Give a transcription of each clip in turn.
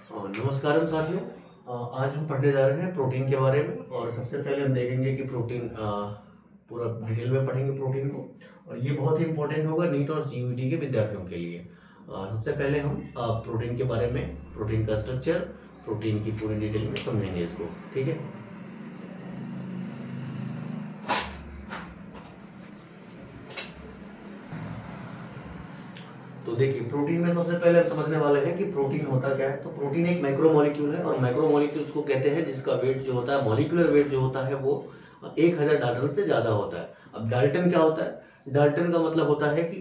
नमस्कार साथियों। आज हम पढ़ने जा रहे हैं प्रोटीन के बारे में। और सबसे पहले हम देखेंगे कि प्रोटीन पूरा डिटेल में पढ़ेंगे प्रोटीन को, और ये बहुत ही इंपॉर्टेंट होगा नीट और सीयूईटी के विद्यार्थियों के लिए। सबसे पहले हम प्रोटीन के बारे में, प्रोटीन का स्ट्रक्चर, प्रोटीन की पूरी डिटेल में समझेंगे इसको। ठीक है, तो देखिए प्रोटीन में सबसे पहले हम समझने वाले हैं कि प्रोटीन होता क्या है। तो प्रोटीन एक माइक्रोमोलिक्यूल है, और माइक्रोमोलिक्यूल्स को कहते हैं जिसका वेट जो होता है, मॉलिक्यूलर वेट जो होता है वो 1000 डाल्टन से ज्यादा होता है। अब डाल्टन क्या होता है? डाल्टन का मतलब होता है कि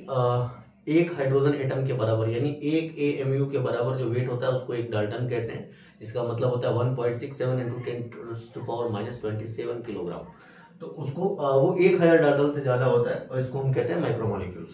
एक हाइड्रोजन एटम के बराबर, यानी एक AMU के बराबर जो वेट होता है उसको एक डाल्टन कहते हैं, जिसका मतलब होता है 1.67 × 10⁻27 किलोग्राम। तो उसको वो 1000 डाल्टन से ज्यादा होता है, और इसको हम कहते हैं माइक्रोमोलिक्यूल।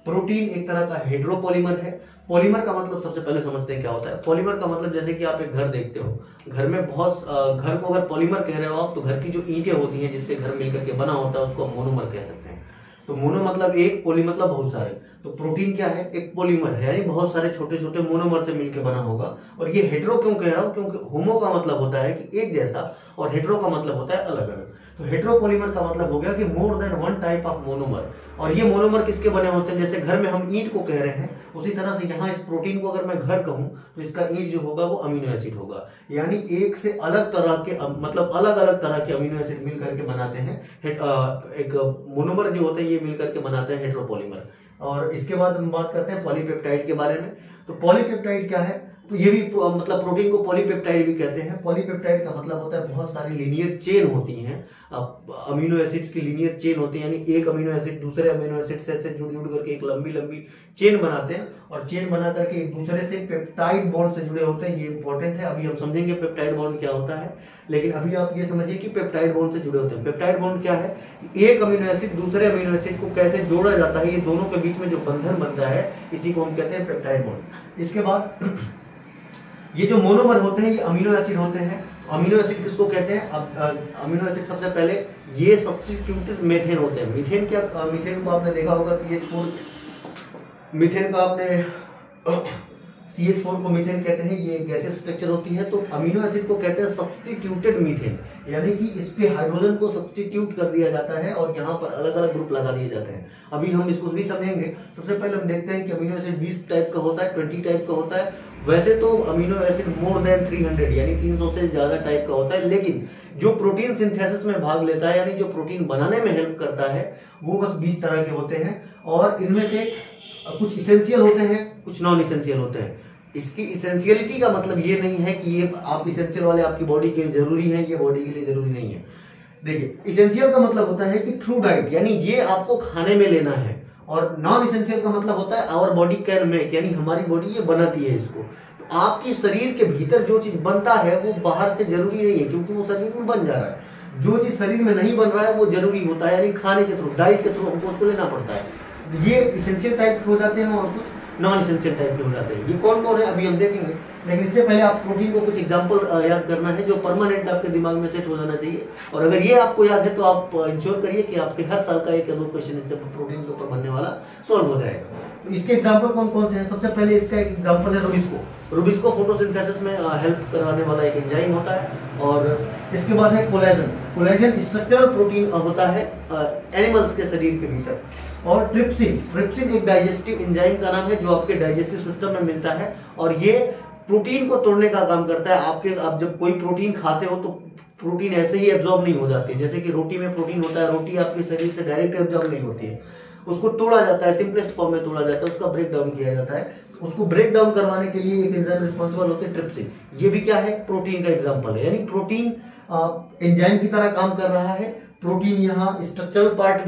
प्रोटीन एक तरह का हेड्रोपॉलीमर है। पॉलीमर का मतलब सबसे पहले समझते हैं क्या होता है। पॉलीमर का मतलब जैसे कि आप एक घर देखते हो, घर में बहुत घर को अगर पॉलीमर कह रहे हो आप, तो घर की जो ईंटें होती हैं जिससे घर मिलकर के बना होता है उसको हम मोनोमर कह सकते हैं। तो मोनो मतलब एक, पोली मतलब बहुत सारे। तो प्रोटीन क्या है? एक पॉलीमर है, यानी बहुत सारे छोटे छोटे मोनोमर से मिलकर बना होगा। और ये हेड्रो क्यों कह रहा हूं? क्योंकि होमो का मतलब होता है कि एक जैसा, और हेड्रो का मतलब होता है अलग अलग। तो हेड्रोपॉलीमर का मतलब हो गया कि more than one type of monomer. और ये मोनोमर किसके बने होते हैं? जैसे घर में हम ईंट को कह रहे हैं, उसी तरह से यहाँ इस प्रोटीन को अगर मैं घर कहूं तो इसका ईंट जो होगा वो अमीनो एसिड होगा। यानी एक से अलग तरह के, मतलब अलग अलग तरह के अमीनो एसिड मिल करके बनाते हैं एक मोनोमर जो होते हैं, ये मिलकर के बनाते हैं हेड्रोपॉलीमर। और इसके बाद हम बात करते हैं पॉलीपेप्टाइड के बारे में। तो पॉलीपेप्टाइड क्या है? तो ये भी मतलब प्रोटीन को पॉलीपेप्टाइड भी कहते हैं। पॉलीपेप्टाइड का मतलब होता है बहुत सारी लीनियर चेन होती हैं, अमीनो एसिड्स की लीनियर चेन होती है, यानी एक अमीनो एसिड दूसरे अमीनो एसिड से ऐसे जुड़ जुड़ करके एक लंबी लंबी चेन बनाते हैं, और चेन बना करके एक दूसरे से पेप्टाइड बॉन्ड से जुड़े होते हैं। ये इंपॉर्टेंट है, अभी हम समझेंगे पेप्टाइड बॉन्ड क्या होता है। लेकिन अभी आप ये समझिए कि पेप्टाइड बॉन्ड से जुड़े होते हैं। पेप्टाइड बॉन्ड क्या है? एक अमीनो एसिड दूसरे अमीनो एसिड को कैसे जोड़ा जाता है, ये दोनों के बीच में जो बंधन बनता है, इसी को हम कहते हैं पेप्टाइड बॉन्ड। इसके बाद ये जो मोनोमर होते हैं ये अमीनो एसिड होते हैं। अमीनो एसिड किसको कहते हैं? अब अमीनो एसिड सबसे पहले ये सब्स्टिट्यूटेड मीथेन होते हैं। मीथेन क्या? मीथेन को आपने देखा होगा, CH4 मीथेन का आपने CH4 को मीथेन कहते हैं, ये गैसेस स्ट्रक्चर होती है। तो अमीनो एसिड को कहते हैं सब्स्टिट्यूटेड मीथेन, यानी कि इस पे हाइड्रोजन को सब्स्टिट्यूट कर दिया जाता है और यहाँ पर अलग अलग ग्रुप लगा दिए जाते हैं। अभी हम इसको भी समझेंगे। सबसे पहले हम देखते हैं कि अमीनो एसिड 20 टाइप का होता है, 20 टाइप का होता है। वैसे तो अमीनो एसिड मोर देन 300 यानी 300 से ज्यादा टाइप का होता है, लेकिन जो प्रोटीन सिंथेसिस में भाग लेता है, यानी जो प्रोटीन बनाने में हेल्प करता है, वो बस 20 तरह के होते हैं। और इनमें से कुछ इसेंशियल होते हैं, कुछ नॉन इसेंशियल होते हैं। इसकी इसेंशियलिटी का मतलब ये नहीं है कि ये आप इसेंशियल वाले आपकी बॉडी के लिए जरूरी है, ये बॉडी के लिए जरूरी नहीं है। देखिए, इसेंशियल का मतलब होता है कि थ्रू डाइट, यानी ये आपको खाने में लेना है। और नॉन इसेंशियल का मतलब होता है आवर बॉडी कैन मेक, यानी हमारी बॉडी ये बनाती है इसको। तो आपकी शरीर के भीतर जो चीज बनता है वो बाहर से जरूरी नहीं है, क्योंकि वो शरीर में बन जा रहा है। जो चीज शरीर में नहीं बन रहा है वो जरूरी होता है, यानी खाने के थ्रू, डाइट के थ्रू हमको उसको लेना पड़ता है। ये इसेंशियल टाइप के हो जाते हैं और कुछ नॉन इसेंशियल टाइप के हो जाते हैं। ये कौन कौन है अभी हम देखेंगे, लेकिन इससे पहले आप प्रोटीन को कुछ एग्जांपल याद करना है जो परमानेंट आपके दिमाग में सेट हो जाना चाहिए। और अगर ये आपको याद है तो आप इंश्योर करिए कि आपके हर साल का एक या दो क्वेश्चन इससे प्रोटीन के ऊपर बनने वाला सॉल्व हो जाएगा। तो इसके एग्जाम्पल कौन कौन से हैं? सबसे पहले इसका एक एग्जाम्पल है रुबिस्को। रुबिस्को फोटोसिंथेसिस में हेल्प कराने वाला एक एंजाइम होता है। और इसके बाद है कोलेजन। कोलेजन स्ट्रक्चरल प्रोटीन होता है एनिमल्स के शरीर के भीतर। और ट्रिप्सिन, ट्रिप्सिन एक डाइजेस्टिव एंजाइम का नाम है जो आपके डाइजेस्टिव सिस्टम में मिलता है, और ये प्रोटीन को तोड़ने का काम करता है। आप जब कोई प्रोटीन खाते हो तो प्रोटीन ऐसे ही एब्जॉर्ब नहीं हो जाती, जैसे कि रोटी में प्रोटीन होता है, रोटी आपके शरीर से डायरेक्ट एब्जॉर्ब नहीं होती है, उसको तोड़ा जाता है, सिंपलेस्ट फॉर्म में तोड़ा जाता है, उसका ब्रेक डाउन किया जाता है। उसको ब्रेक डाउन करवाने के लिए एक एंजाइम रिस्पॉन्सिबल होते हैं, ट्रिप्सिन। ये भी क्या है? प्रोटीन का एग्जाम्पल है, यानी प्रोटीन एंजाइम की तरह काम कर रहा है। प्रोटीन यहाँ स्ट्रक्चरल पार्ट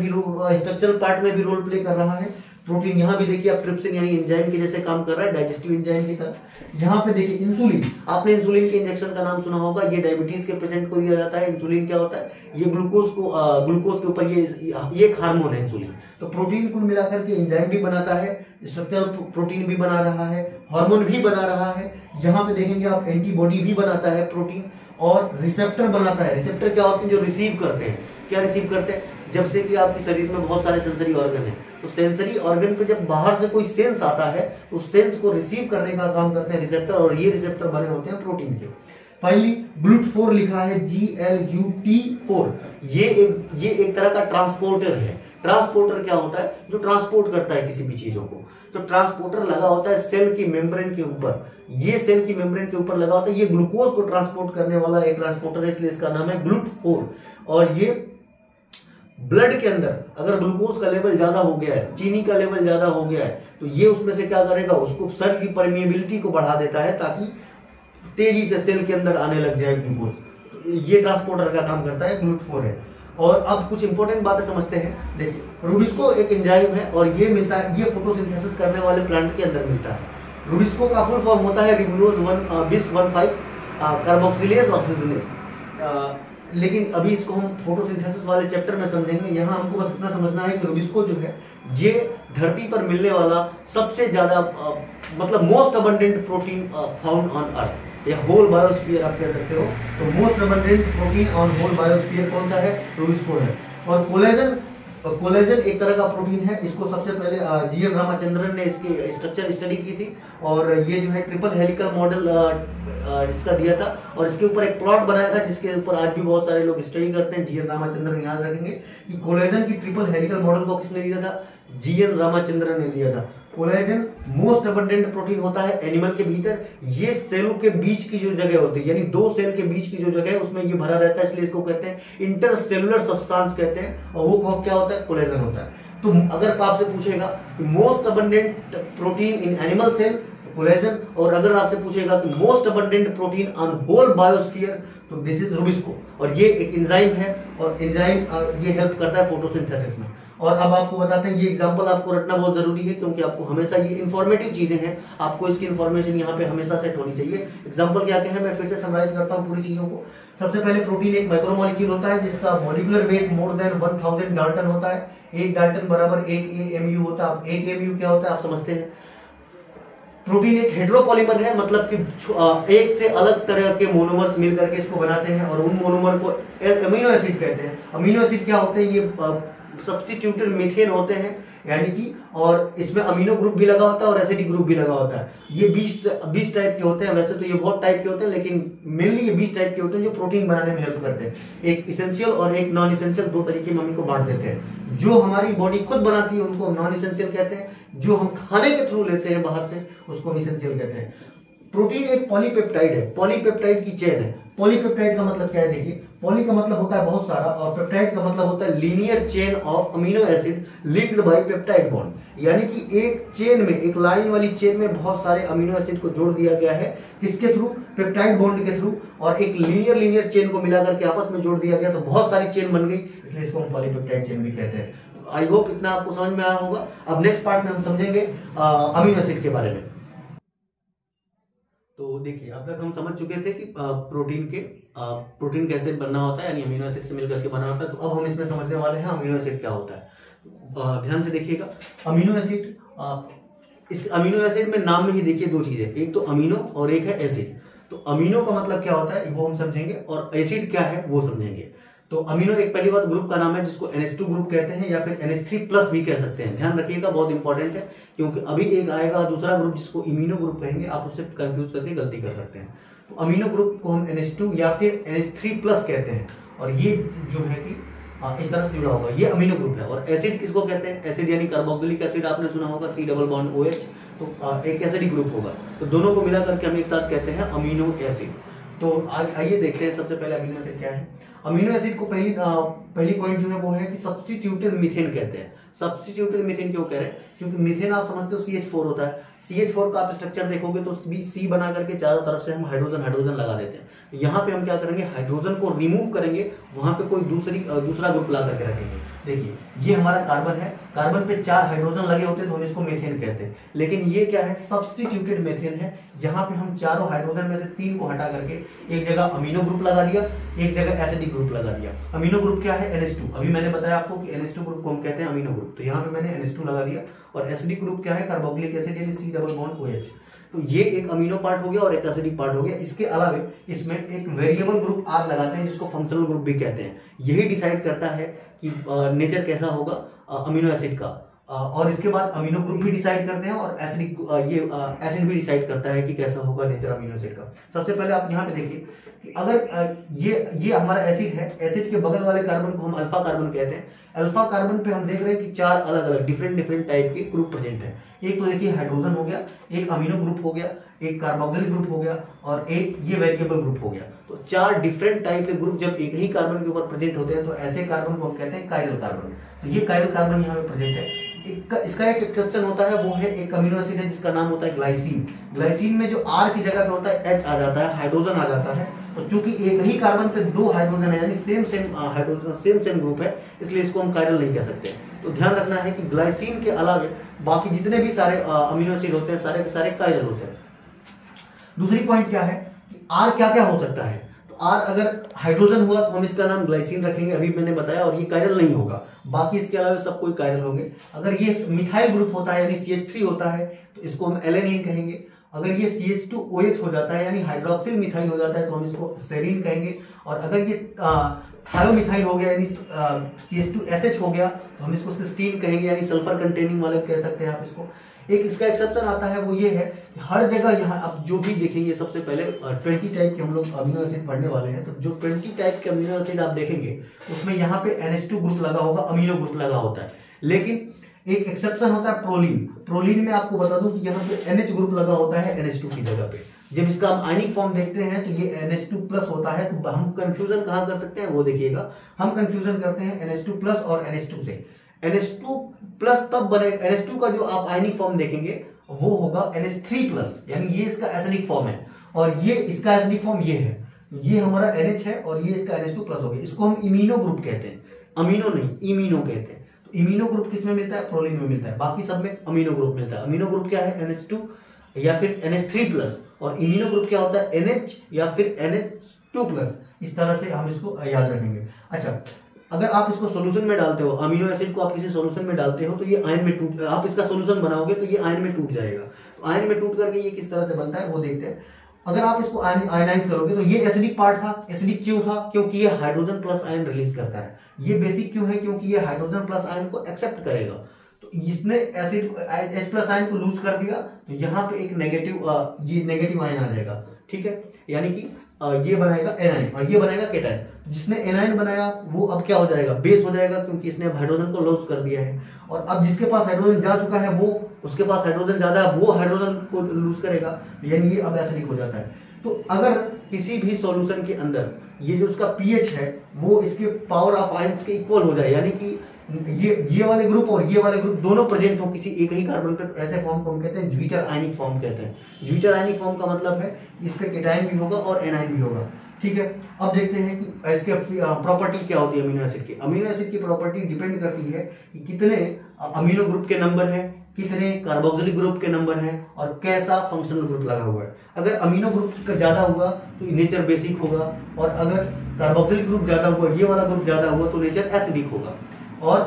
में भी रोल प्ले कर रहा है। प्रोटीन यहाँ भी देखिए आप ट्रिप्सिन यानी एंजाइम के जैसे काम कर रहा है, डाइजेस्टिव एंजाइम की तरह। यहाँ पे देखिए इंसुलिन, आपने इंसुलिन के इंजेक्शन का नाम सुना होगा, ये डायबिटीज के पेशेंट को दिया जाता है। इंसुलिन क्या होता है? ये ग्लूकोज के ऊपर ये एक हार्मोन है इंसुलिन। तो प्रोटीन कुल मिलाकर के एंजाइम भी बनाता है, स्ट्रक्चरल प्रोटीन भी बना रहा है, हार्मोन भी बना रहा है। यहाँ पे देखेंगे आप एंटीबॉडी भी बनाता है प्रोटीन, और रिसेप्टर बनाता है। रिसेप्टर क्या होते हैं? जो रिसीव करते हैं। क्या रिसीव करते हैं? जब से कि आपके शरीर में बहुत सारे सेंसरी ऑर्गन है, तो सेंसरी ऑर्गन पे जब बाहर से कोई सेंस आता है तो उस सेंस को रिसीव करने का काम करते हैं रिसेप्टर, और ये रिसेप्टर बने होते हैं प्रोटीन के। फाइनली GLUT4 लिखा है, GLUT4। ये एक तरह का ट्रांसपोर्टर है। ट्रांसपोर्टर क्या होता है? जो ट्रांसपोर्ट करता है किसी भी चीजों को। तो ट्रांसपोर्टर लगा होता है सेल की मेम्ब्रेन के ऊपर, ये सेल की मेम्ब्रेन के ऊपर लगा होता है। ये ग्लूकोज को ट्रांसपोर्ट करने वाला एक ट्रांसपोर्टर है, इसलिए इसका नाम है GLUT4। और ये ब्लड के अंदर अगर ग्लूकोज का लेवल ज्यादा हो गया है, चीनी का लेवल ज्यादा हो गया है, तो ये उसमें से क्या करेगा, उसको सेल की परमिएबिलिटी को बढ़ा देता है ताकि तेजी से सेल के अंदर आने लग जाए ग्लूकोज। ये ट्रांसपोर्टर का काम करता है, GLUT4 है। और अब कुछ इंपॉर्टेंट बातें समझते हैं। देखिए, रूबिस्को एक एंजाइम है और ये मिलता है, ये फोटोसिंथेसिस करने वाले प्लांट के अंदर मिलता है। रूबिस्को का फुल फॉर्म होता है रिबुलोज 1,bis,1,5 कार्बोक्सिलेज ऑक्सीजनेज। लेकिन अभी इसको हम फोटोसिंथेसिस वाले चैप्टर में समझेंगे। यहाँ हमको बस इतना समझना है कि रूबिस्को जो है ये धरती पर मिलने वाला सबसे ज्यादा मतलब most abundant protein found on earth, या होल बायोस्फीयर आप कह सकते हो। तो most abundant protein on whole biosphere कौन सा है? रूबिस्को है। और कोलेजन एक तरह का प्रोटीन है। इसको सबसे पहले GN रामाचंद्रन ने इसकी स्ट्रक्चर स्टडी की थी, और ये जो है ट्रिपल हेलिकल मॉडल इसका दिया था, और इसके ऊपर एक प्लॉट बनाया था जिसके ऊपर आज भी बहुत सारे लोग स्टडी करते हैं। GN रामाचंद्रन याद रखेंगे कि कोलेजन की ट्रिपल हेलिकल मॉडल को किसने दिया था? GN रामाचंद्रन ने दिया था। कोलेजन मोस्ट अबंडेंट प्रोटीन होता है एनिमल के भीतर। ये सेलों के बीच की जो जगह होती है, यानी दो सेल के बीच की जो जगह है उसमें ये भरा रहता है, इसलिए इसको कहते हैं इंटरसेलुलर सब्सटेंस कहते हैं। और वो क्या होता है? कोलेजन होता है। तो अगर आपसे पूछेगा कि most abundant protein in animal cell, collagen, और अगर आपसे पूछेगा कि most abundant protein on whole biosphere, this is इज रूबिस्को। और ये एक एंजाइम है, और एंजाइम ये हेल्प करता है फोटोसिंथेसिस में। और अब आपको बताते हैं, ये एग्जांपल आपको रटना बहुत जरूरी है, क्योंकि आपको हमेशा ये इंफॉर्मेटिव चीजें हैं, आपको इसकी इंफॉर्मेशन यहाँ पे हमेशा सेट होनी चाहिए। एग्जांपल क्या क्या है, मैं फिर से समराइज करता हूँ पूरी चीजों को। सबसे पहले प्रोटीन एक माइक्रोमोलिक्यूल होता है जिसका molecular weight more than 1000 Dalton होता है। एक डाल्टन बराबर 1 AMU होता है। अब 1 AMU क्या होता है आप समझते हैं। प्रोटीन एक हेड्रोपॉलीमर है, मतलब कि एक से अलग तरह के मोनोमर्स मिल करके इसको बनाते हैं, और उन मोनोमर को अमीनो एसिड कहते हैं। अमीनो एसिड क्या होते हैं? ये सब्स्टिट्यूटेड मीथेन होते हैं, यानी कि, और इसमें अमीनो ग्रुप भी लगा होता है और एसिडिक ग्रुप भी लगा होता है। ये 20 टाइप के होते हैं। वैसे तो ये बहुत टाइप के होते हैं, लेकिन मेनली ये 20 टाइप के होते हैं जो प्रोटीन बनाने में हेल्प करते हैं। एक इसेंशियल और एक नॉन इसेंशियल, दो तरीके में हम इनको बांट देते हैं। जो हमारी बॉडी खुद बनाती है उनको नॉन इसेंशियल कहते हैं, जो हम खाने के थ्रू लेते हैं बाहर से उसको इसेंशियल कहते हैं। प्रोटीन एक पॉलीपेप्टाइड है, पॉलीपेप्टाइड की चेन है। पॉलीपेप्टाइड का मतलब क्या है? देखिए, पॉली का मतलब होता है बहुत सारा, और पेप्टाइड का मतलब होता है linear chain of amino acid linked by peptide bond. यानी कि एक चेन में, एक लाइन वाली चेन में बहुत सारे अमीनो एसिड को जोड़ दिया गया है। किसके थ्रू? पेप्टाइड बॉन्ड के थ्रू। और एक लीनियर चेन को मिलाकर के आपस में जोड़ दिया गया, तो बहुत सारी चेन बन गई, इसलिए इसको हम पॉलीपेप्टाइड चेन भी कहते हैं। आई होप इतना आपको समझ में आया होगा। अब नेक्स्ट पार्ट में हम समझेंगे अमीनो एसिड के बारे में। तो देखिए, अब तक हम समझ चुके थे कि प्रोटीन कैसे बनना होता है, यानी अमीनो एसिड से मिलकर के बना होता है। तो अब हम इसमें समझने वाले हैं अमीनो एसिड क्या होता है। ध्यान से देखिएगा, अमीनो एसिड, इस अमीनो एसिड में नाम में ही देखिए दो चीजें, एक तो अमीनो और एक है एसिड। तो अमीनो का मतलब क्या होता है वो हम समझेंगे, और एसिड क्या है वो समझेंगे। तो अमीनो एक पहली बात ग्रुप का नाम है जिसको NH2 ग्रुप कहते हैं, या फिर NH3+ भी कह सकते हैं। ध्यान रखिएगा, बहुत इंपॉर्टेंट है, क्योंकि अभी एक आएगा दूसरा ग्रुप जिसको इम्यूनो ग्रुप कहेंगे, आप उससे कंफ्यूज करके गलती कर सकते हैं। तो अमीनो ग्रुप को हम NH2 या फिर NH3+ कहते हैं, और ये जो है कि इस तरह से जुड़ा होगा, ये अमीनो ग्रुप है। और एसिड किसको कहते हैं? एसिड यानी कार्बोक्सिलिक एसिड आपने सुना होगा, C+OH, तो एक एसिडिक ग्रुप होगा। तो दोनों को मिला करके हम एक साथ कहते हैं अमीनो एसिड। तो आइए देखते हैं सबसे पहले अमीनो एसिड क्या है। अमीनो एसिड को पहली पॉइंट जो है वो है कि सब्स्टिट्यूटेड मीथेन कहते हैं। सब्स्टिट्यूटेड मीथेन क्यों कह रहे हैं? क्योंकि मीथेन आप समझते हो CH4 होता है। CH4 का आप स्ट्रक्चर देखोगे तो C बना करके चारों तरफ से हम हाइड्रोजन लगा देते हैं। तो यहाँ पे हम क्या करेंगे, हाइड्रोजन को रिमूव करेंगे, वहां पे कोई दूसरा ग्रुप ला करके रखेंगे। देखिए, ये हमारा कार्बन है, कार्बन पे 4 हाइड्रोजन लगे होते हैं तो हम इसको मीथेन कहते हैं। लेकिन ये क्या है? सब्स्टिट्यूटेड मीथेन है। यहाँ पे हम चारों हाइड्रोजन में से 3 को हटा करके एक जगह अमीनो ग्रुप लगा दिया, एक जगह एसिडिक ग्रुप लगा दिया। अमीनो ग्रुप क्या है? NH2। अभी मैंने बताया आपको कि NH2 ग्रुप को हम कहते हैं अमीनो ग्रुप, तो यहाँ पे मैंने NH2 लगा दिया। और एसिडिक ग्रुप क्या है? कार्बोक्सिलिक एसिड यानी C+OH। तो ये एक अमीनो पार्ट हो गया और एक एसिडिक पार्ट हो गया। इसके अलावा इसमें एक वेरिएबल ग्रुप R लगाते हैं जिसको फंक्शनल ग्रुप भी कहते हैं। यही डिसाइड करता है कि नेचर कैसा होगा अमीनो एसिड का। और इसके बाद अमीनो ग्रुप भी डिसाइड करते हैं और एसिडिक ये एसिड भी डिसाइड करता है कि कैसा होगा नेचर अमीनो एसिड का। सबसे पहले आप यहाँ पे देखिए कि अगर ये हमारा एसिड है, एसिड के बगल वाले कार्बन को हम अल्फा कार्बन कहते हैं। अल्फा कार्बन पे हम देख रहे हैं कि 4 अलग अलग डिफरेंट टाइप के ग्रुप प्रेजेंट है। एक तो देखिए हाइड्रोजन हो गया, एक अमीनो ग्रुप हो गया, एक कार्बोक्सिलिक ग्रुप हो गया और एक ये वेरिएबल ग्रुप हो गया। तो 4 डिफरेंट टाइप के ग्रुप जब एक ही कार्बन के ऊपर प्रेजेंट होते हैं तो ऐसे कार्बन को हम कहते हैं कायरल कार्बन। तो ये कायरल कार्बन यहाँ पे प्रेजेंट है। इसका एक एक्सेप्शन होता है, वो है एक अमीनो एसिड है जिसका नाम होता है ग्लाइसिन। ग्लाइसिन में जो R की जगह पे होता है H आ जाता है, हाइड्रोजन आ जाता है। तो चूंकि एक ही कार्बन पे 2 हाइड्रोजन है यानी सेम हाइड्रोजन सेम ग्रुप है, इसलिए इसको हम कायरल नहीं कह सकते। तो ध्यान रखना है कि ग्लाइसिन के अलावे बाकी जितने भी सारे अमीनो एसिड होते हैं सारे के सारे कायरल होते हैं। दूसरी पॉइंट क्या है कि R क्या क्या हो सकता है। तो R अगर हाइड्रोजन हुआ तो हम इसका नाम ग्लाइसिन रखेंगे, अभी मैंने बताया, और ये कायरल नहीं होगा। बाकी इसके अलावा सब कोई कायरल होंगे। अगर ये मिथाइल ग्रुप होता है यानी CH3 होता है तो इसको हम एलेनिन कहेंगे। अगर ये CH2OH हो जाता है यानी हाइड्रोक्सिल मिथाइल हो जाता है तो हम इसको सेरीन कहेंगे। और अगर ये थायोमिथाइल हो गया यानी CH2SH हो गया तो हम इसको सिस्टीन कहेंगे यानी सल्फर कंटेनिंग वाले कह सकते हैं आप इसको। एक इसका एक्सेप्शन आता है, वो ये है कि हर जगह यहाँ आप जो भी देखेंगे, सबसे पहले 20 टाइप के हम लोग अमीनो एसिड पढ़ने वाले हैं। तो जो 20 टाइप के अमीनो एसिड आप देखेंगे उसमें यहाँ पे NH2 ग्रुप लगा होगा, अमीनो ग्रुप लगा होता है। लेकिन एक एक्सेप्शन होता है प्रोलीन। प्रोलीन में आपको बता दूं कि यहाँ पे NH ग्रुप लगा होता है NH2 की जगह पे। जब इसका हम आयनिक फॉर्म देखते हैं तो ये NH2 प्लस होता है। तो हम कंफ्यूजन कहाँ कर सकते हैं वो देखिएगा। हम कंफ्यूजन करते हैं NH2 प्लस और NH2 से। NH2 प्लस तब बनेगा, NH2 का जो आप आयनिक फॉर्म देखेंगे वो होगा NH3 प्लस, यानी ये इसका एसिडिक फॉर्म है और ये इसका एसिडिक फॉर्म ये है। तो ये हमारा NH है और ये इसका NH2 प्लस हो गया। इसको हम इमीनो ग्रुप कहते हैं, अमीनो नहीं इमीनो कहते हैं। तो इमीनो ग्रुप किसमें मिलता है, प्रोलीन में मिलता है। बाकी सब में अमीनो ग्रुप मिलता है। अमीनो ग्रुप क्या है, NH2 या फिर NH3 प्लस, और इमीनो ग्रुप क्या होता है, NH या फिर NH2 प्लस। इस तरह से हम इसको याद रखेंगे। अच्छा, अगर आप इसको सॉल्यूशन में डालते हो, अमीनो एसिड को आप किसी सॉल्यूशन में डालते हो तो ये आयन में टूट, आप इसका सॉल्यूशन बनाओगे तो ये आयन में टूट जाएगा। तो आयन में टूट करके ये किस तरह से बनता है वो देखते हैं। अगर आप इसको आयनाइज करोगे तो ये एसिडिक पार्ट था। एसिडिक क्यों था, क्योंकि ये हाइड्रोजन प्लस आयन रिलीज करता है। ये बेसिक क्यों है, क्योंकि ये हाइड्रोजन प्लस आयन को एक्सेप्ट करेगा। तो इसने एसिड H प्लस आयन को लूज कर दिया तो यहाँ पे एक ये नेगेटिव आयन आ जाएगा। ठीक है, यानी कि ये बनाएगा एनायन और ये बनाएगा केटायन। जिसने एनायन बनाया वो अब क्या हो जाएगा, बेस हो जाएगा, क्योंकि इसने हाइड्रोजन को लॉस कर दिया है। और अब जिसके पास हाइड्रोजन जा चुका है वो, उसके पास हाइड्रोजन ज्यादा है, वो हाइड्रोजन को लूज करेगा, यानी ये अब एसिडिक हो जाता है। तो अगर किसी भी सॉल्यूशन के अंदर ये जो उसका pH है वो इसके पावर ऑफ आयंस के इक्वल हो जाए, यानी कि ये वाले ग्रुप और ये वाले ग्रुप दोनों प्रेजेंट हो किसी एक ही कार्बन पे, तो ऐसे फॉर्म को हम कहते हैं ज्विटर आयनिक फॉर्म कहते हैं। ज्विटर आयनिक फॉर्म का मतलब है इस पे केटायन भी होगा और एनायन भी होगा। ठीक है, अब देखते हैं कि इसके प्रॉपर्टी क्या होती है अमीनो एसिड की। अमीनो एसिड की प्रॉपर्टी डिपेंड करती है कि कितने अमीनो ग्रुप के नंबर है, कितने कार्बोक्सिलिक ग्रुप के नंबर हैं और कैसा फंक्शनल ग्रुप लगा हुआ है। अगर अमीनो ग्रुप का ज्यादा हुआ तो नेचर बेसिक होगा, और अगर कार्बोक्सिलिक ग्रुप ज्यादा हुआ, ये वाला ग्रुप ज्यादा हुआ, तो नेचर एसिडिक होगा। और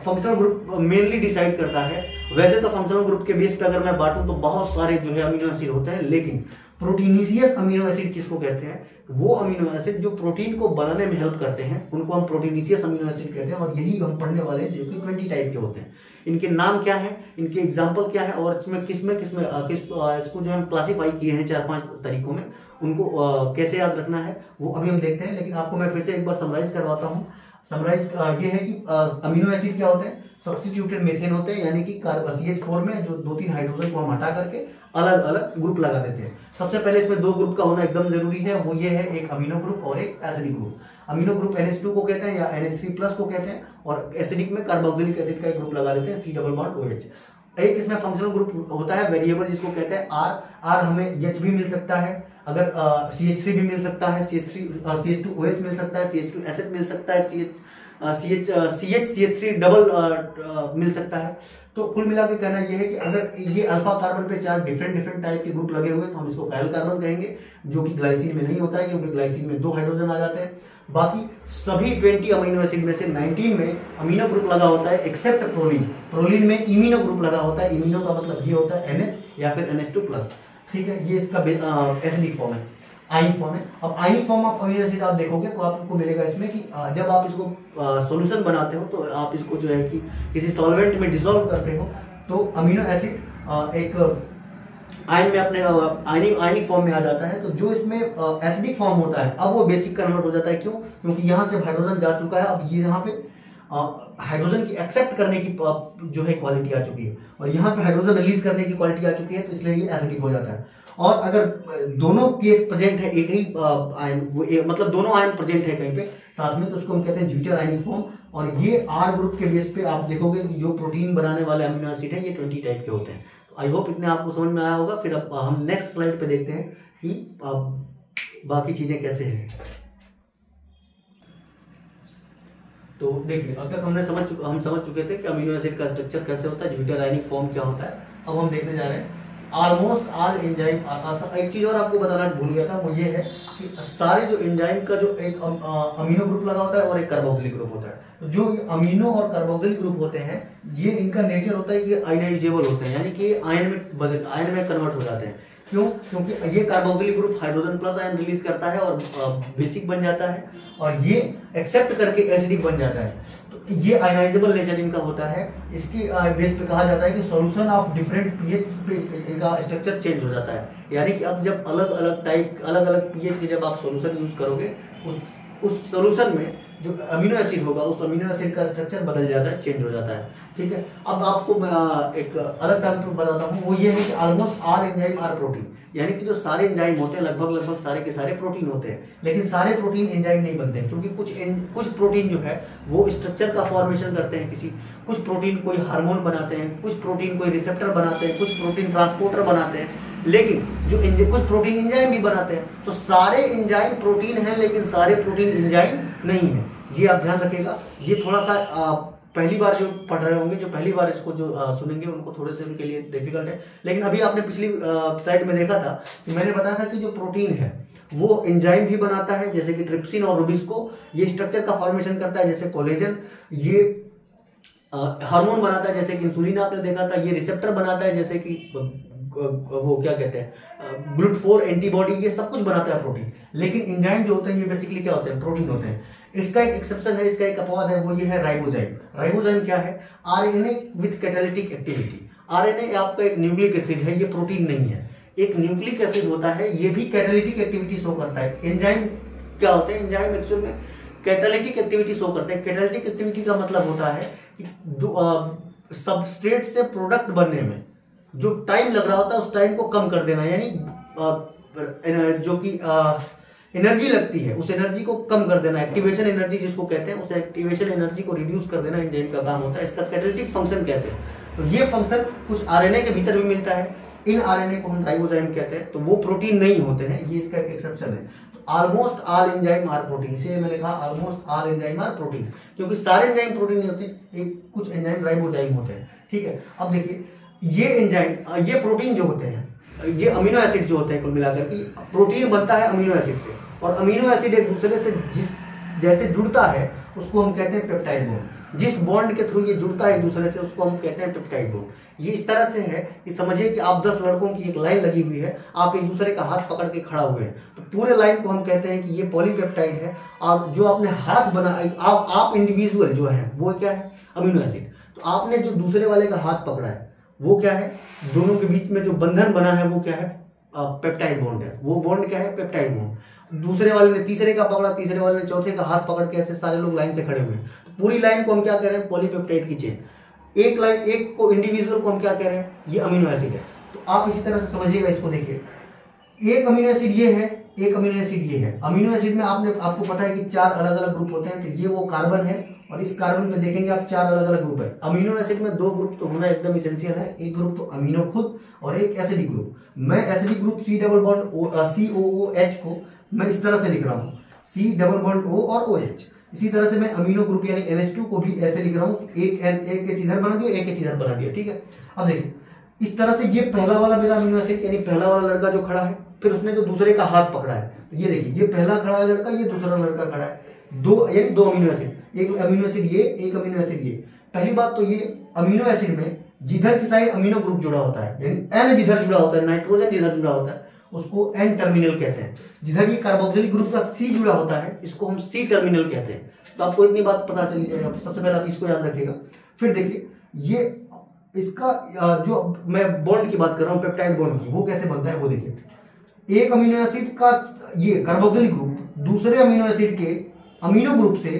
फंक्शनल ग्रुप मेनली डिसाइड करता है। वैसे तो फंक्शनल ग्रुप के बेस पे अगर मैं बांटूं तो बहुत सारे जो है अमीनो एसिड होते हैं, लेकिन प्रोटीनिशियस अमीनो एसिड किसको कहते हैं, वो अमीनो एसिड जो प्रोटीन को बनाने में हेल्प करते हैं उनको हम प्रोटीनिशियस अमीनो एसिड कहते हैं। और यही हम पढ़ने वाले हैं, जो कि 20 टाइप के होते हैं। इनके नाम क्या है, इनके एग्जाम्पल क्या है, और इसमें इसको जो हम क्लासीफाई किए हैं 4-5 तरीकों में, उनको कैसे याद रखना है वो अभी हम देखते हैं। लेकिन आपको मैं फिर से एक बार समराइज करवाता हूँ। समराइज ये है कि अमीनो एसिड क्या होते हैं, सब्स्टिट्यूटेड मेथेन होते हैं, यानी कि CH4 में जो 2-3 हाइड्रोजन को हम हटा करके अलग अलग ग्रुप लगा देते हैं। सबसे पहले इसमें 2 ग्रुप का होना एकदम जरूरी है, वो ये है एक अमीनो ग्रुप और एक acidic group. Amino group NH2 को कहते हैं या NH3 प्लस को कहते हैं, और एसिडिक में कार्बोक्सिलिक एसिड का एक ग्रुप लगा देते हैं C+OH। एक इसमें फंक्शनल ग्रुप होता है वेरिएबल, जिसको कहते हैं R हमें H भी मिल सकता है, अगर CH3 भी मिल सकता है, CH2OH मिल सकता है, CH2SH मिल सकता है, CH3 डबल मिल सकता है। तो कुल मिला के कहना यह है कि अगर ये अल्फा कार्बन पे 4 डिफरेंट टाइप के ग्रुप लगे हुए तो हम इसको कायल कार्बन कहेंगे, जो कि ग्लाइसिन में नहीं होता है, क्योंकि ग्लाइसिन में 2 हाइड्रोजन आ जाते हैं। बाकी सभी 20 अमीनो एसिड में से 19 में अमीनो ग्रुप लगा होता है, एक्सेप्ट प्रोलीन। प्रोलीन में इमीनो ग्रुप लगा होता है। इमीनो का मतलब ये होता है NH या फिर NH2 प्लस। ठीक है, ये इसका एसिडिक फॉर्म है। आयनिक फॉर्म है। अब ionic form of amino acid आप देखोगे तो आपको मिलेगा इसमें कि जब आप इसको सॉल्यूशन बनाते हो तो आप इसको जो है कि किसी सॉल्वेंट में डिसॉल्व करते हो तो अमीनो एसिड एक आयन में अपने आयनिक फॉर्म में आ जाता है। तो जो इसमें एसिडिक फॉर्म होता है अब वो बेसिक कन्वर्ट हो जाता है। क्यों? क्योंकि यहाँ से हाइड्रोजन जा चुका है, अब ये यहाँ पे हाइड्रोजन की एक्सेप्ट करने की जो है क्वालिटी आ चुकी है और यहाँ पे हाइड्रोजन रिलीज करने की क्वालिटी आ चुकी है, तो इसलिए ये एसिडिक हो जाता है। और अगर दोनों केस प्रेजेंट है, एक ही आयन मतलब दोनों आयन प्रेजेंट है कहीं पे साथ में, तो उसको हम कहते हैं ज्यूटर आयनिक फॉर्म। और ये आर ग्रुप के बेस पे आप देखोगे कि जो प्रोटीन बनाने वाले अमीनो एसिड है ये 20 टाइप के होते हैं। आई होप इतने आपको समझ में आया होगा। फिर अब हम नेक्स्ट स्लाइड पे देखते हैं कि बाकी चीजें कैसे हैं। तो देखिए अब तक हम समझ चुके थे कि अमीनो एसिड का स्ट्रक्चर कैसे होता है, ज्यूटर आयनिक फॉर्म क्या होता है। अब हम देखने जा रहे हैं ऑलमोस्ट ऑल एंजाइम। एक चीज और आपको बताना भूल गया था, वो ये है कि सारे जो एंजाइम का जो एक अमीनो ग्रुप लगा होता है और एक कार्बोक्सिलिक ग्रुप होता है। तो जो अमीनो और कार्बोक्सिलिक ग्रुप होते हैं ये इनका नेचर होता है कि आयनाइजेबल होते हैं, यानी कि आयन में कन्वर्ट हो जाते हैं। क्यों? क्योंकि ये carboxylic group hydrogen plus ion release करता है और बेसिक बन जाता है और ये एक्सेप्ट करके एसिडिक बन जाता है। तो ये आयनाइजेबल नेचर इनका होता है। इसकी बेस पे कहा जाता है कि सॉल्यूशन ऑफ डिफरेंट पीएच पे इनका स्ट्रक्चर चेंज हो जाता है। यानी कि अब जब अलग अलग पीएच के जब आप सॉल्यूशन यूज करोगे उस सॉल्यूशन में जो अमीनो एसिड होगा उस अमीनो एसिड का स्ट्रक्चर बदल जाता है, चेंज हो जाता है। ठीक है, अब आपको मैं एक अलग टर्म बताता हूँ, वो ये है कि almost all enzyme are protein. यानी कि जो सारे एंजाइम होते हैं लगभग सारे के सारे प्रोटीन होते हैं, लेकिन सारे प्रोटीन एंजाइम नहीं बनते हैं। क्योंकि कुछ प्रोटीन जो है वो स्ट्रक्चर का फॉर्मेशन करते हैं, कुछ प्रोटीन कोई हार्मोन बनाते हैं, कुछ प्रोटीन कोई रिसेप्टर बनाते हैं, कुछ प्रोटीन ट्रांसपोर्टर बनाते हैं, लेकिन जो कुछ प्रोटीन एंजाइम भी बनाते हैं। तो सारे एंजाइम प्रोटीन है लेकिन सारे प्रोटीन एंजाइम नहीं है। ये आप ध्यान रखिएगा। ये थोड़ा सा पहली बार जो पढ़ रहे होंगे, जो पहली बार इसको जो सुनेंगे उनको थोड़े से उनके लिए डिफिकल्ट है। लेकिन अभी आपने पिछली स्लाइड में देखा था कि मैंने बताया था कि जो प्रोटीन है वो एंजाइम भी बनाता है, जैसे कि ट्रिप्सिन और रूबिस्को। ये स्ट्रक्चर का फॉर्मेशन करता है जैसे कोलेजन। ये हार्मोन बनाता है जैसे कि इंसुलिन आपने देखा था। ये रिसेप्टर बनाता है जैसे कि वो क्या कहते हैं ग्लूट4 एंटीबॉडी। ये सब कुछ बनाता है प्रोटीन। लेकिन एंजाइम जो होते हैं ये बेसिकली क्या होते हैं? प्रोटीन होते हैं। इसका एक एक्सेप्शन है, इसका एक अपवाद है, वो ये है राइबोजाइम। राइबोजाइम क्या है? RNA with catalytic activity. RNA आपका एक न्यूक्लिक एसिड है, ये प्रोटीन नहीं है। एक न्यूक्लिक एसिड होता है, ये भी कैटालिटिक एक्टिविटी शो करता है। एंजाइम क्या होते हैं? एंजाइम एक्चुअल में कैटालिटिक एक्टिविटी शो करते हैं। कैटालिटिक एक्टिविटी का मतलब होता है कि सबस्ट्रेट से प्रोडक्ट बनने में जो टाइम लग रहा होता है उस टाइम को कम कर देना, यानी जो कि एनर्जी लगती है उस एनर्जी को कम कर देना। एक्टिवेशन एनर्जी जिसको कहते हैं, उस एक्टिवेशन एनर्जी को रिड्यूस कर देना एंजाइम का काम होता है। इसका कैटालिटिक फंक्शन कहते हैं। तो ये फंक्शन कुछ आरएनए के भीतर भी मिलता है। इन आरएनए को हम राइबोजाइम कहते हैं। तो वो प्रोटीन नहीं होते हैं, ये इसका एक एक्सेप्शन है। Almost all enzyme are protein, इसे मैंने कहा almost all enzyme are protein, क्योंकि सारे एंजाइम प्रोटीन नहीं होते, कुछ एंजाइम राइबोजाइम होते हैं। ठीक है, अब देखिए ये एंजाइम ये प्रोटीन जो होते हैं, ये अमीनो एसिड जो होते हैं, कुल मिलाकर कि प्रोटीन बनता है अमीनो एसिड से, और अमीनो एसिड एक दूसरे से जैसे जुड़ता है उसको हम कहते हैं पेप्टाइड बॉन्ड। जिस बॉन्ड के थ्रू ये जुड़ता है एक दूसरे से उसको हम कहते हैं पेप्टाइड बॉन्ड। ये इस तरह से है कि समझिए कि आप 10 लड़कों की एक लाइन लगी हुई है, आप एक दूसरे का हाथ पकड़ के खड़ा हुए हैं, तो पूरे लाइन को हम कहते हैं कि ये पॉलीपेप्टाइड है। और जो आपने हाथ बना, आप इंडिविजुअल जो है वो क्या है? Amino acid. तो आपने जो दूसरे वाले का हाथ पकड़ा है वो क्या है? दोनों के बीच में जो बंधन बना है वो क्या है? पेप्टाइड बॉन्ड है। वो बॉन्ड क्या है? Peptide bond. दूसरे वाले ने तीसरे का पकड़ा, तीसरे वाले ने चौथे का हाथ पकड़ के ऐसे सारे लोग लाइन से खड़े हुए हैं। तो पूरी लाइन को हम क्या कह रहे हैं? पॉलीपेप्टाइड की चेन। एक लाइन, एक को इंडिविजुअल को हम क्या कह रहे हैं? ये अमीनो एसिड है। तो आप इसी तरह से समझिएगा इसको। देखिए एक अमीनो एसिड ये है, एक अमीनो एसिड ये है। अमीनो एसिड में आपको पता है कि 4 अलग अलग ग्रुप होते हैं। तो ये वो कार्बन है और इस कार्बन पे देखेंगे आप 4 अलग अलग ग्रुप है। अमीनो एसिड में 2 ग्रुप तो होना एकदम इसेंशियल है। एक ग्रुप तो अमीनो खुद और एक एसिडिक ग्रुप। मैं acidic group C double bond COOH को मैं इस तरह से लिख रहा हूँ, C डबल बॉन्ड O और OH। इसी तरह से मैं अमीनो ग्रुप यानी NH2 को भी ऐसे लिख रहा हूँ, एक H इधर बना दिया, एक H इधर बना दिया। ठीक है, अब देखिए इस तरह से ये पहला वाला मेरा अमीनो एसिड यानी पहला वाला लड़का जो खड़ा है, फिर उसने जो दूसरे का हाथ पकड़ा है, तो ये देखिए ये पहला खड़ा है लड़का, ये दूसरा लड़का खड़ा है। 2 यानी 2 अमीनो एसिड, एक अमीनो एसिड ये, एक अमीनो एसिड ये। पहली बात तो ये अमीनो एसिड में जिधर की साइड अमीनो ग्रुप जुड़ा होता है, यानी N जिधर जुड़ा होता है, नाइट्रोजन जिधर जुड़ा होता है, उसको एन टर्मिनल कहते हैं। जिधर ये कार्बोक्सिलिक ग्रुप का सी जुड़ा होता है इसको हम सी टर्मिनल कहते हैं। तो आपको इतनी बात पता चली जाएगा, सबसे पहले आप इसको याद रखिएगा। फिर देखिए ये इसका जो मैं बॉन्ड की बात कर रहा हूं पेप्टाइड बॉन्ड की, वो कैसे बनता है वो देखिए। एक अमीनो एसिड का ये कार्बोक्सिलिक ग्रुप दूसरे अमीनो एसिड के अमीनो ग्रुप से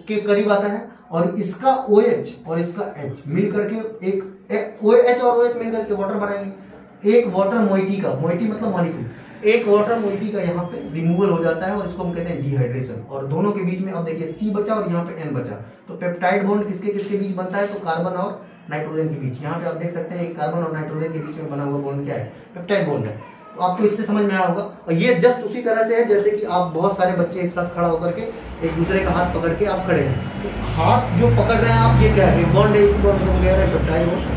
के करीब आता है और इसका OH और इसका H मिल करके एक OH और OH मिल करके वाटर बनाएंगे। एक वाटर मोइटी का, मोइटी मतलब मॉलिक्यूल, एक वाटर मोइटी का यहाँ पे रिमूवल हो जाता है और इसको हम कहते हैं डिहाइड्रेशन। और दोनों के बीच में अब देखिए C बचा और यहाँ पे N बचा। तो पेप्टाइड बॉन्ड किसके किसके बीच बनता है? तो कार्बन और नाइट्रोजन के बीच। यहाँ पे आप देख सकते हैं कार्बन और नाइट्रोजन के बीच में बना हुआ बॉन्ड क्या है? पेप्टाइड बॉन्ड है। तो आपको इससे समझ में आया होगा। और ये जस्ट उसी तरह से है जैसे कि आप बहुत सारे बच्चे एक साथ खड़ा होकर के एक दूसरे का हाथ पकड़ के आप खड़े हैं। तो हाथ जो पकड़ रहे हैं आप, ये क्या है? बॉन्ड है, इस बॉन्ड को कह रहे हैं पेप्टाइड बॉन्ड।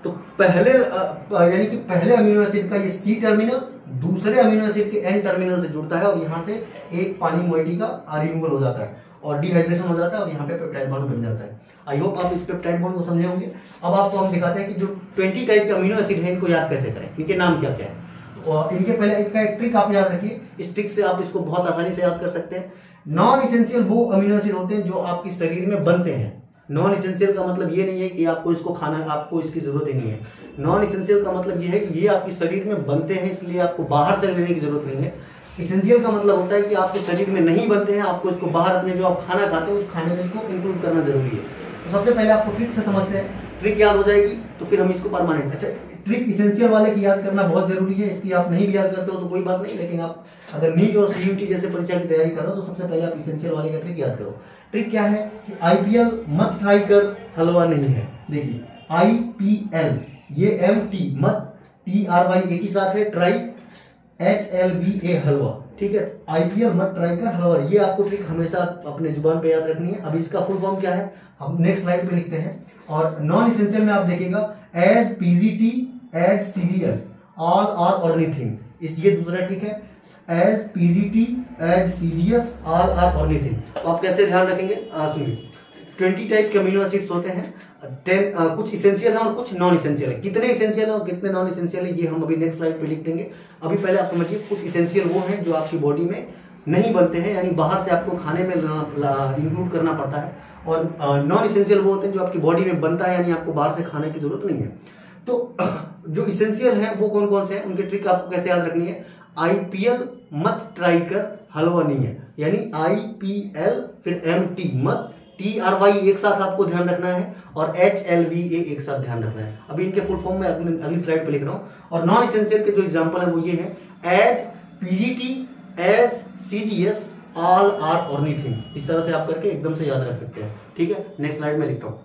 तो पहले यानी कि पहले अमीनो एसिड का ये सी टर्मिनल दूसरे अमीनो एसिड के एन टर्मिनल से जुड़ता है और यहाँ से एक पानी मोइटी का रिमूवल हो जाता है और डिहाइड्रेशन हो जाता है और यहाँ पे पेप्टाइड बॉन्ड बन जाता है। आई होप आप इस पेप्टाइड बॉन्ड को समझे होंगे। अब आपको हम दिखाते हैं कि जो 20 टाइप के अमीनो एसिड है इनको याद कैसे करें, इनके नाम क्या क्या है। और इनके पहले एक ट्रिक आप याद रखिए, इस ट्रिक से आप इसको बहुत आसानी से याद कर सकते हैं। नॉन इसेंशियल वो अमीनो एसिड होते हैं जो आपके शरीर में बनते हैं। नॉन इसेंशियल का मतलब ये नहीं है कि आपको इसको खाना, आपको इसकी जरूरत ही नहीं है। नॉन इसेंशियल का मतलब ये है कि ये आपके शरीर में बनते हैं, इसलिए आपको बाहर से लेने की जरूरत नहीं है। इसेंशियल का मतलब होता है कि आपके शरीर में नहीं बनते हैं, आपको इसको बाहर अपने जो आप खाना खाते हैं उस खाने में इसको इंक्लूड करना जरूरी है। तो सबसे पहले आपको ट्रिक से समझते हैं, ट्रिक याद हो जाएगी तो फिर हम इसको परमानेंट। अच्छा, ट्रिक इसेंशियल वाले की याद करना बहुत जरूरी है, इसकी आप नहीं भी याद करते हो तो कोई बात नहीं, लेकिन आप अगर नीट और CUT जैसे परीक्षा की तैयारी कर रहे हो तो सबसे पहले आप इसेंशियल वाले का ट्रिक याद करो। ट्रिक क्या है कि IPL मत ट्राई कर हलवा नहीं है। देखिए IPL ये MT मत TRY एक ही साथ है, ट्राई HLVA हलवा, ठीक है। IPL मत ट्राई कर हलवा, ये आपको ट्रिक हमेशा अपने जुबान पे याद रखनी है। अब इसका फुल फॉर्म क्या है हम नेक्स्ट स्लाइड पे लिखते हैं। और नॉन इसेंशियल में आप देखिएगा as PGT as CGS all are ornithine, इस ये दूसरा ट्रिक है। As PGT as CGS all are ornithine. तो आप कैसे ध्यान रखेंगे सुनिए। 20 टाइप के अमीनो एसिड्स होते हैं, 10 कुछ इसेंशियल है और कुछ नॉन इसेंशियल है। कितने इसेंशियल है और कितने नॉन इसेंशियल है ये हम अभी नेक्स्ट स्लाइड पे लिख देंगे। अभी पहले आप समझिए कुछ इसेंशियल वो हैं जो आपकी बॉडी में नहीं बनते हैं, यानी बाहर से आपको खाने में इंक्लूड करना पड़ता है। और नॉन इसेंशियल वो होते हैं जो आपकी बॉडी में बनता है, यानी आपको बाहर से खाने की जरूरत नहीं है। तो जो इसेंशियल है वो कौन कौन से हैं, उनकी ट्रिक आपको कैसे याद रखनी है। IPL मत ट्राई कर हलवा नहीं है, यानी IPL फिर MT मत TRY एक साथ आपको ध्यान रखना है और HLVA एक साथ ध्यान रखना है। अभी इनके फुल फॉर्म में अगली स्लाइड पे लिख रहा हूं। और नॉन इसेंशियल के जो एग्जांपल है वो ये है as PGT as CGS all are ornithine. इस तरह से आप करके एकदम से याद रख सकते हैं, ठीक है। नेक्स्ट स्लाइड में लिखता हूं।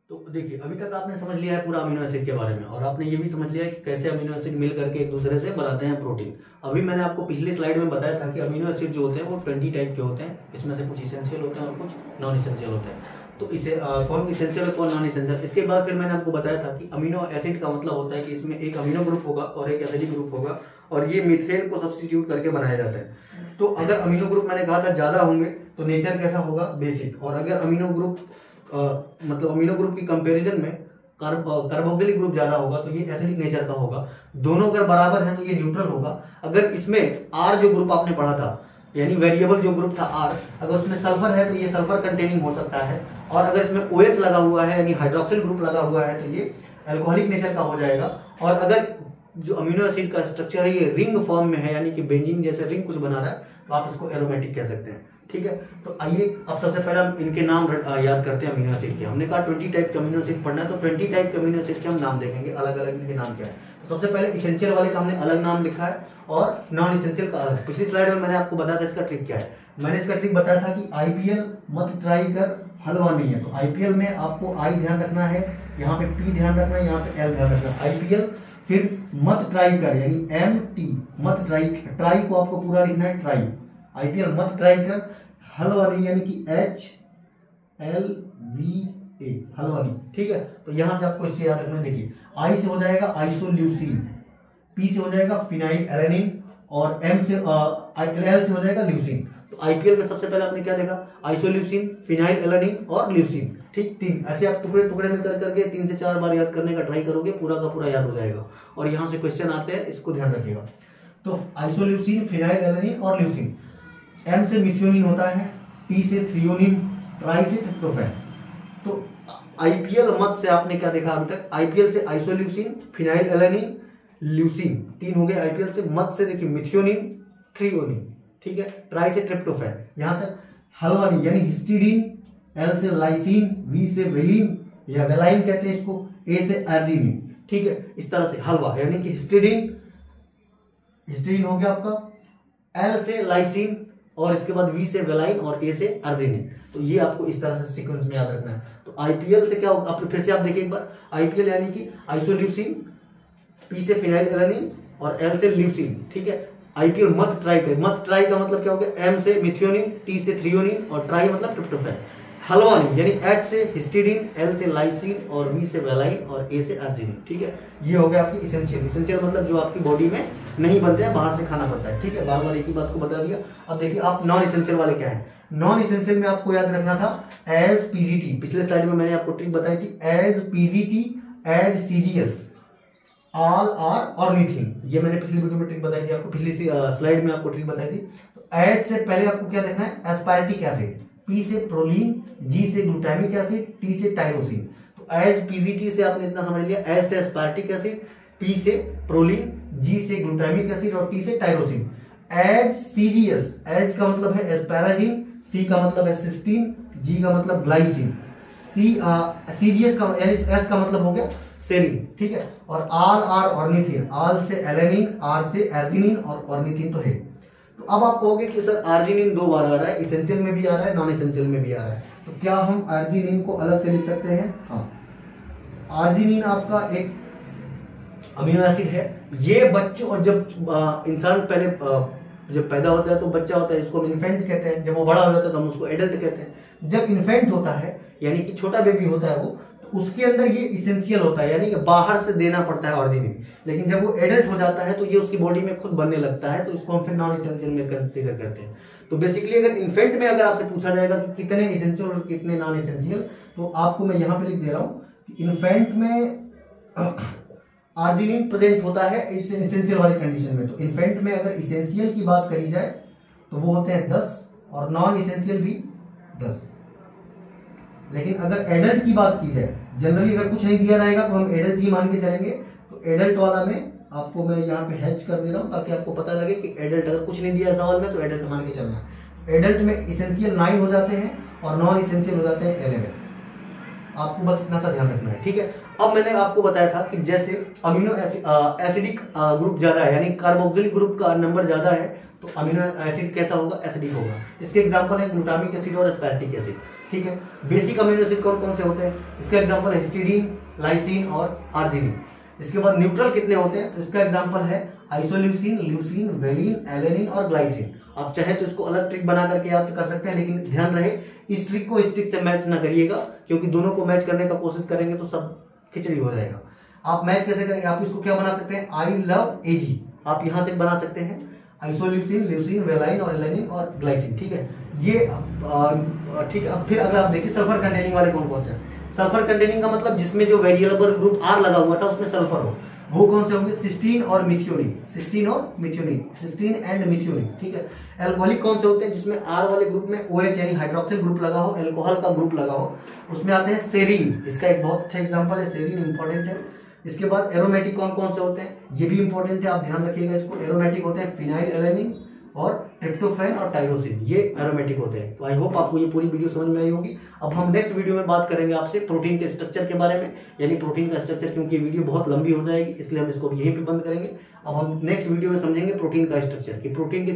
तो देखिए अभी तक आपने समझ लिया है पूरा अमीनो एसिड के बारे में और आपने ये भी समझ लिया है कि कैसे अमीनो एसिड मिल करके एक दूसरे से बनाते हैं प्रोटीन। अभी मैंने आपको पिछली स्लाइड में बताया था कि अमीनो एसिड जो होते हैं वो 20 टाइप के होते हैं, इसमें से कुछ इसेंशियल होते हैं और कुछ नॉन इसेंशियल होते हैं। तो इसे कौन इसेंशियल है कौन नॉन इसेंशियल। इसके बाद फिर मैंने आपको बताया था कि अमीनो एसिड का मतलब होता है कि इसमें एक अमीनो ग्रुप होगा और एक एसिडिक ग्रुप होगा और ये मीथेन को सब्स्टिट्यूट करके बनाया जाता है। तो अगर अमीनो ग्रुप मैंने कहा था ज्यादा होंगे तो नेचर कैसा होगा, बेसिक। और अगर अमीनो ग्रुप मतलब अमीनो ग्रुप की कंपैरिजन में कार्बोक्सिलिक ग्रुप ज्यादा होगा तो ये एसिडिक नेचर का होगा। दोनों अगर बराबर है तो ये न्यूट्रल होगा। अगर इसमें R जो ग्रुप आपने पढ़ा था यानी वेरिएबल जो ग्रुप था R, अगर उसमें सल्फर है तो ये सल्फर कंटेनिंग हो सकता है। और अगर इसमें OH लगा हुआ है यानी हाइड्रोक्सिल ग्रुप लगा हुआ है तो ये अल्कोहलिक नेचर का हो जाएगा। और अगर जो अमीनो एसिड का स्ट्रक्चर है ये रिंग फॉर्म में है यानी कि बेंजीन जैसे रिंग कुछ बना रहा है तो आप इसको एरोमेटिक कह सकते हैं, ठीक है। तो आइए अब सबसे पहले हम इनके नाम याद करते हैं अमीनो एसिड के। हमने कहा 20 टाइप के अमीनो एसिड पढ़ना है तो 20 टाइप के अमीनो एसिड के हम नाम देखेंगे, अलग अलग इनके नाम क्या है। तो सबसे पहले इसेंशियल वाले का हमने अलग नाम लिखा है और नॉन इसेंशियल का अलग। पिछली स्लाइड में मैंने आपको बताया था इसका ट्रिक क्या है। मैंने इसका ट्रिक बताया था कि IPL मत ट्राई कर हलवा नहीं है। तो IPL में आपको I ध्यान रखना है, यहाँ पे P ध्यान रखना है, यहाँ पे L ध्यान रखना है। IPL फिर मत ट्राई कर यानी MT मत ट्राई, ट्राई को आपको पूरा लिखना है ट्राई। IPL मत ट्राई कर हलवा नहीं यानी कि HLVA हलवा नहीं, ठीक है। तो यहां से आपको इससे याद रखना है। देखिए I से हो जाएगा आइसोल्यूसिन, P से हो जाएगा फिनाइल एलेनिन और M से L से हो जाएगा ल्यूसिन। तो तो आईपीएल में सबसे पहले आपने क्या देखा, आइसोल्यूसिन, फिनाइल एलानिन और ल्यूसिन, ठीक 3। ऐसे आप टुकड़े टुकड़े में कर करके 3 से 4 बार याद करने का ट्राई करोगे, पूरा का पूरा याद हो जाएगा। और यहाँ से क्वेश्चन आते हैं, इसको ध्यान रखिएगा। तो आइसोल्यूसिन, फिनाइल एलानिन और ल्यूसिन, एम से मिथियोनिन होता है, टी से थ्रियोनिन, ट्राई से ट्रिप्टोफैन। तो आईपीएल मत से आपने क्या देखा अभी तक, आईपीएल से आइसोल्यूसिन, फिनाइल एलानिन, ल्यूसिन 3 हो गए आईपीएल से। मत से देखिए मिथियोनिन, थ्रियोनिन, ठीक है, ट्राई से ट्रिप्टोफैन। यहां तक हलवा नहीं, यानी हिस्टीडीन, एल से लाइसिन, वी से वेलिन या वेलाइन कहते हैं इसको, ए से अर्जिनिन, ठीक है। इस तरह से हलवा यानी कि हिस्टीडीन हो गया आपका, एल से लाइसिन और इसके बाद वी से वेलाइन और ए से अर्जिनिन। तो ये आपको इस तरह से सीक्वेंस में याद रखना है। तो आईपीएल से क्या होगा, आप फिर से आप देखिए एक बार, आईपीएल यानी कि आइसोल्यूसिन, पी से फिनाइल एलानिन और एल से ल्यूसिन, ठीक है। आईपीएल मत ट्राई करें, मत ट्राई का मतलब क्या हो गया, एम से मिथियोनिन, टी से थ्रियोनिन और ट्राई मतलब ट्रिप्टोफैन। हलवा नहीं यानी एच से हिस्टीडीन, एल से लाइसिन और वी से वेलाइन और ए से अर्जिनिन, ठीक है। ये हो गया आपकी इसेंशियल। इसेंशियल मतलब जो आपकी बॉडी में नहीं बनते हैं, बाहर से खाना पड़ता है, ठीक है। बार बार एक ही बात को बता दिया। अब देखिए आप नॉन इसेंशियल वाले क्या है। नॉन इसेंशियल में आपको याद रखना था एज पीजीटी, पिछले स्लाइड में मैंने आपको ट्रिक बताई थी, as PGT, as CGS, all are ornithine. ये मैंने पिछली वीडियो में ट्रिक बताई थी आपको, पिछली स्लाइड में आपको ट्रिक बताई थी। तो एज से पहले आपको क्या देखना है, एस्पार्टिक एसिड, पी से प्रोलीन, जी से ग्लूटामिक एसिड, टी से टायरोसिन। तो एज पीजीटी से आपने इतना समझ लिया, एज से एस्पार्टिक एसिड, पी से प्रोलीन, जी से ग्लूटामिक एसिड और टी से टायरोसिन। एज सीजीएस, एज का मतलब है एस्पैराजिन, सी का मतलब है सिस्टीन, जी का मतलब ग्लाइसिन, सीजीएस का यानी एस का मतलब हो गया सेरिन, ठीक है। और आल आर ऑर्निथिन, आल से एलेनिन, आर से अर्जिनिन और ऑर्निथिन तो है। तो अब आप कहोगे कि सर अर्जिनिन 2 बार आ रहा है, इसेंशियल में भी आ रहा है, नॉन इसेंशियल में भी आ रहा है, तो क्या हम अर्जिनिन को अलग से लिख सकते हैं? हाँ, अर्जिनिन आपका एक अमीनो एसिड है। ये बच्चों, और जब इंसान पहले जब पैदा होता है तो बच्चा होता है, इसको हम इन्फेंट कहते हैं। जब वो बड़ा हो जाता है तो हम उसको एडल्ट कहते हैं। जब इन्फेंट होता है यानी कि छोटा बेबी होता है वो, तो उसके अंदर ये इसेंशियल होता है, यानी कि बाहर से देना पड़ता है ऑर्जिनिन। लेकिन जब वो एडल्ट हो जाता है तो ये उसकी बॉडी में खुद बनने लगता है, तो इसको हम फिर नॉन इसेंशियल में कंसीडर करते हैं। तो बेसिकली अगर इन्फेंट में अगर आपसे पूछा जाएगा कि कितने इसेंशियल और कितने नॉन इसेंशियल, तो आपको मैं यहाँ पे लिख दे रहा हूँ कि इन्फेंट में आर्जिनिन प्रेजेंट होता है इसेंशियल वाली कंडीशन में। तो इन्फेंट में अगर इसेंशियल की बात करी जाए तो वो होते हैं 10 और नॉन इसेंशियल भी 10। लेकिन अगर एडल्ट की बात की जाए, जनरली अगर कुछ नहीं दिया रहेगा तो हम एडल्ट ही मान के चलेंगे। तो एडल्ट वाला में आपको मैं यहाँ पे हैच कर दे रहा हूँ ताकि आपको पता लगे कि एडल्ट, अगर कुछ नहीं दिया सवाल में तो एडल्ट मान के चलना है। एडल्ट में इसेंशियल 9 हो जाते हैं और नॉन इसेंशियल हो जाते हैं 11। आपको बस इतना सा ध्यान रखना है, ठीक है। अब मैंने आपको बताया था कि जैसे अमीनो एसिडिक ग्रुप ज्यादा है, यानी कार्बोक्सिलिक ग्रुप का नंबर ज्यादा है, तो अमीनो एसिड कैसा होगा, एसिडिक होगा। इसके एग्जांपल है ग्लूटामिक एसिड और एस्पार्टिक एसिड, ठीक है। बेसिक अमीनो एसिड कौन कौन से होते हैं, इसका एग्जांपल है हिस्टीडीन, लाइसिन और अर्जिनिन। इसके बाद न्यूट्रल कितने होते हैं, तो इसका एग्जांपल है आइसोल्यूसिन, ल्यूसिन, वेलिन, एलेनिन और ग्लाइसिन। आप चाहे तो इसको अलग ट्रिक बना करके याद कर सकते हैं, लेकिन ध्यान रहे इस ट्रिक को इस ट्रिक से मैच ना करिएगा, क्योंकि दोनों को मैच करने का कोशिश करेंगे तो सब खिचड़ी हो जाएगा। आप मैच कैसे करेंगे, आप इसको क्या बना सकते हैं, आई लव एजी, आप यहां से बना सकते हैं आइसोल्यूसिन, ल्यूसिन, वेलाइन और एलेनिन और ग्लाइसिन, ठीक है। ये ठीक है। अब फिर अगर आप देखिए सल्फर कंटेनिंग वाले कौन कौन से हैं। सल्फर कंटेनिंग का मतलब जिसमें जो वेरिएबल ग्रुप आर लगा हुआ था उसमें सल्फर हो, वो कौन से होंगे, सिस्टीन और मिथियोनिन, सिस्टीन और मिथियोनिन, सिस्टीन एंड मिथियोनिन, ठीक है। एल्कोहलिक कौन से होते हैं, जिसमें आर वाले ग्रुप में OH यानी हाइड्रोक्सिल ग्रुप लगा हो, एल्कोहल का ग्रुप लगा हो, उसमें आते हैं सेरीन। इसका एक बहुत अच्छा एग्जांपल है, सेरीन इंपॉर्टेंट है। इसके बाद एरोमेटिक कौन कौन से होते हैं, ये भी इंपॉर्टेंट है, आप ध्यान रखिएगा इसको। एरोमेटिक होते हैं फिनाइल एलानिन और ट्रिप्टोफैन और टायरोसिन, ये एरोमेटिक होते हैं। तो आई होप आपको ये पूरी वीडियो समझ में आई होगी। अब हम नेक्स्ट वीडियो में बात करेंगे आपसे प्रोटीन के स्ट्रक्चर के बारे में, यानी प्रोटीन का स्ट्रक्चर, क्योंकि ये वीडियो बहुत लंबी हो जाएगी इसलिए हम इसको यहीं पे बंद करेंगे। अब हम नेक्स्ट वीडियो में समझेंगे प्रोटीन का स्ट्रक्चर, कि प्रोटीन के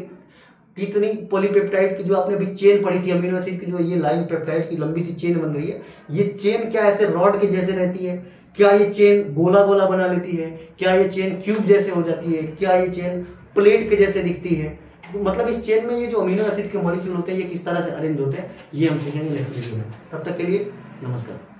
कितनी पॉलीपेप्टाइड की जो आपने अभी चेन पढ़ी थी अमीनो एसिड की, जो ये लाइन पेप्टाइड की लंबी सी चेन बन रही है, ये चेन क्या ऐसे रॉड के जैसे रहती है, क्या ये चेन गोला गोला बना लेती है, क्या ये चेन क्यूब जैसे हो जाती है, क्या ये चेन प्लेट के जैसे दिखती है, तो मतलब इस चेन में ये जो अमीनो एसिड के मॉलिक्यूल होते हैं ये किस तरह से अरेंज होते हैं, ये हम सीखेंगे नेक्स्ट वीडियो में। तब तक के लिए नमस्कार।